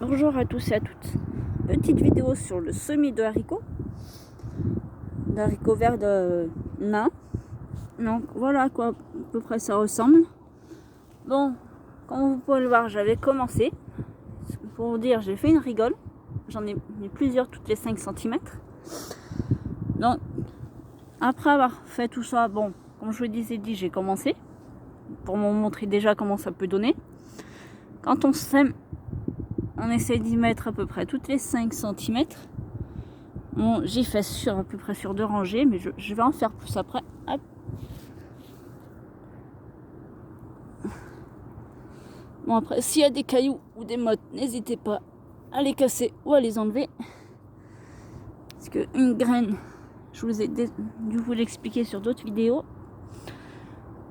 Bonjour à tous et à toutes. Petite vidéo sur le semis de haricots verts de nain. Donc voilà à quoi à peu près ça ressemble. Bon, comme vous pouvez le voir, j'avais commencé. Pour vous dire, j'ai fait une rigole. J'en ai mis plusieurs toutes les 5 cm. Donc après avoir fait tout ça, bon, comme je vous disais j'ai commencé. Pour vous montrer déjà comment ça peut donner. Quand on sème, on essaie d'y mettre à peu près toutes les 5 cm. Bon, j'ai fait à peu près sur 2 rangées, mais je vais en faire plus après. Hop. Bon, après, s'il y a des cailloux ou des mottes, n'hésitez pas à les casser ou à les enlever. Parce qu'une graine, je vous ai dû vous l'expliquer sur d'autres vidéos,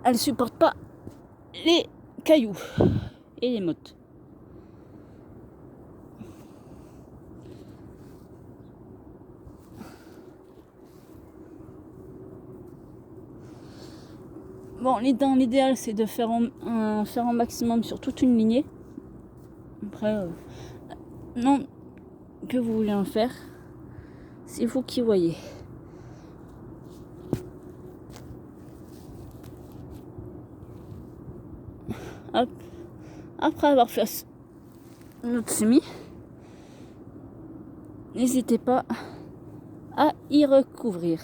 elle ne supporte pas les cailloux et les mottes. Bon, dans l'idéal, c'est de faire un maximum sur toute une lignée. Après, non, que vous voulez en faire, c'est vous qui voyez. Hop. Après avoir fait notre semis, n'hésitez pas à y recouvrir.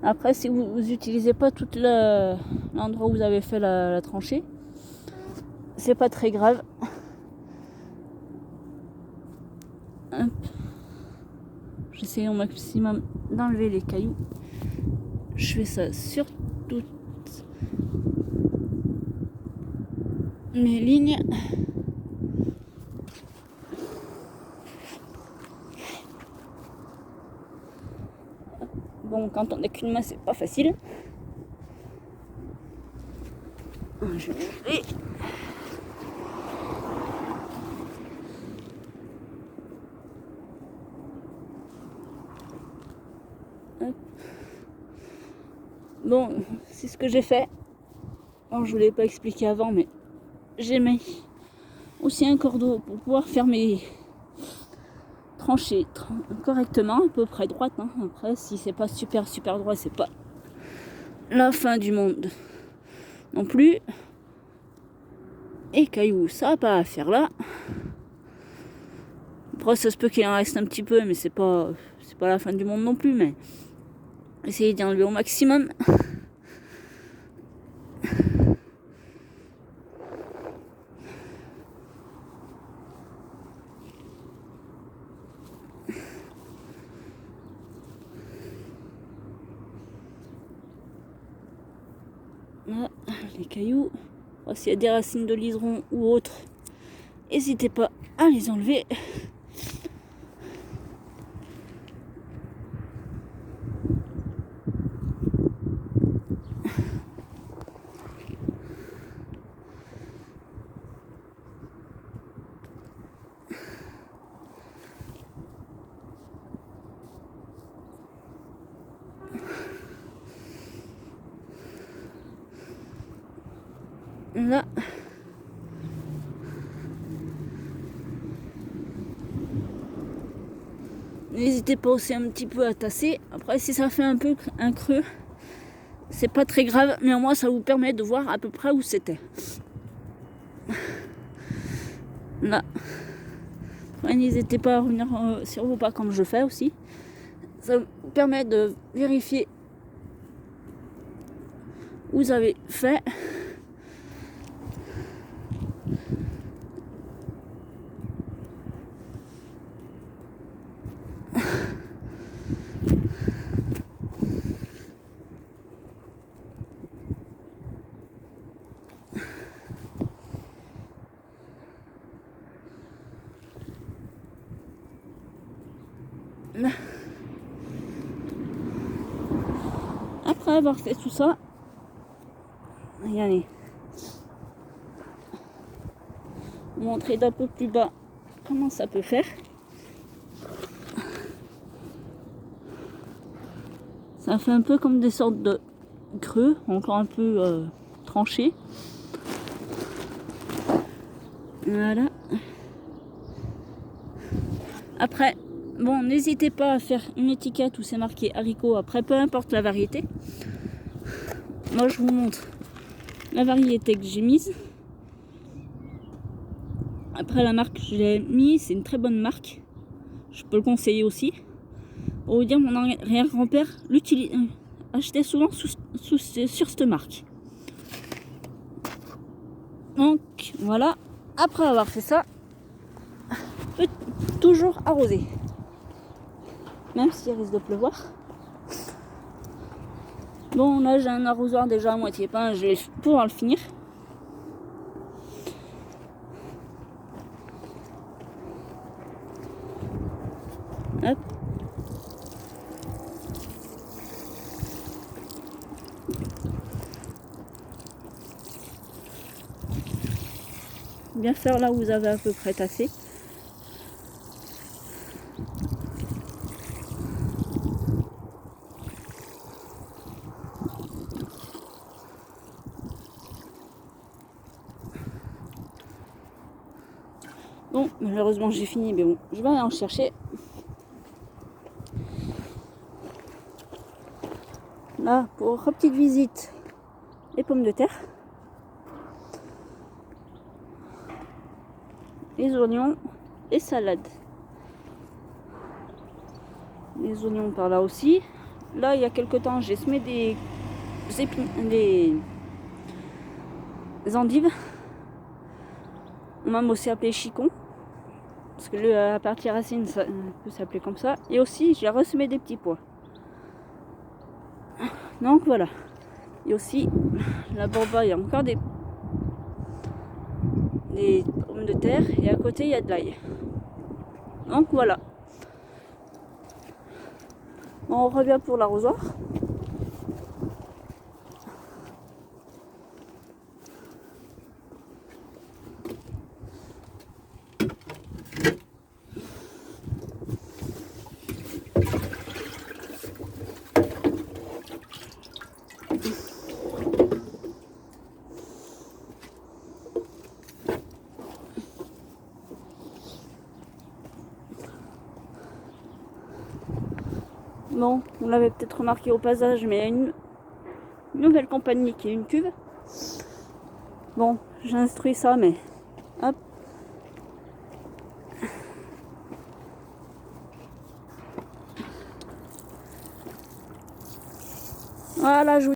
Après, si vous n'utilisez pas tout l'endroit où vous avez fait la tranchée, c'est pas très grave. J'essaie au maximum d'enlever les cailloux. Je fais ça sur toutes mes lignes. Bon, quand on n'a qu'une main, c'est pas facile. Je vais. Bon, c'est ce que j'ai fait. Bon, je ne vous l'ai pas expliqué avant, mais j'ai mis aussi un cordeau pour pouvoir faire mes tranchées correctement, à peu près droite. Hein. Après, si c'est pas super droit, c'est pas la fin du monde non plus. Et cailloux, ça n'a pas à faire là. Après, ça se peut qu'il en reste un petit peu, mais c'est pas la fin du monde non plus. Mais essayez d'y enlever au maximum. Là, les cailloux. S'il y a des racines de liseron ou autres, n'hésitez pas à les enlever. Là, n'hésitez pas aussi un petit peu à tasser. Après, si ça fait un peu un creux, c'est pas très grave, mais au moins ça vous permet de voir à peu près où c'était. Là. Après, n'hésitez pas à revenir sur vos pas comme je fais aussi. Ça vous permet de vérifier où vous avez fait. Là. Après avoir fait tout ça, regardez, montrer d'un peu plus bas comment ça peut faire. Ça fait un peu comme des sortes de creux, encore un peu tranchés. Voilà. Après, bon, n'hésitez pas à faire une étiquette où c'est marqué haricot. Après, peu importe la variété. Moi, je vous montre la variété que j'ai mise. Après, la marque que j'ai mise, c'est une très bonne marque. Je peux le conseiller aussi. Pour vous dire, mon arrière-grand-père achetait souvent sur cette marque. Donc, voilà. Après avoir fait ça, peut toujours arroser. Même s'il risque de pleuvoir. Bon, là, j'ai un arrosoir déjà à moitié peint. Je vais pouvoir le finir. Hop. Bien faire là où vous avez à peu près tassé. Bon, malheureusement j'ai fini, mais bon, je vais aller en chercher. Là, pour une petite visite, les pommes de terre, les oignons et salade. Les oignons par là aussi. Là, il y a quelques temps, j'ai semé des endives. On m'a aussi appelé chicon. Parce que la partie racine, ça peut s'appeler comme ça. Et aussi, j'ai ressemé des petits pois. Donc voilà. Et aussi, là-bas, il y a encore des pommes de terre. Et à côté, il y a de l'ail. Donc voilà. Bon, on revient pour l'arrosoir. Bon, vous l'avez peut-être remarqué au passage, mais il y a une nouvelle compagnie qui est une cuve. Bon, j'ai instruit ça, mais hop. Voilà, je vous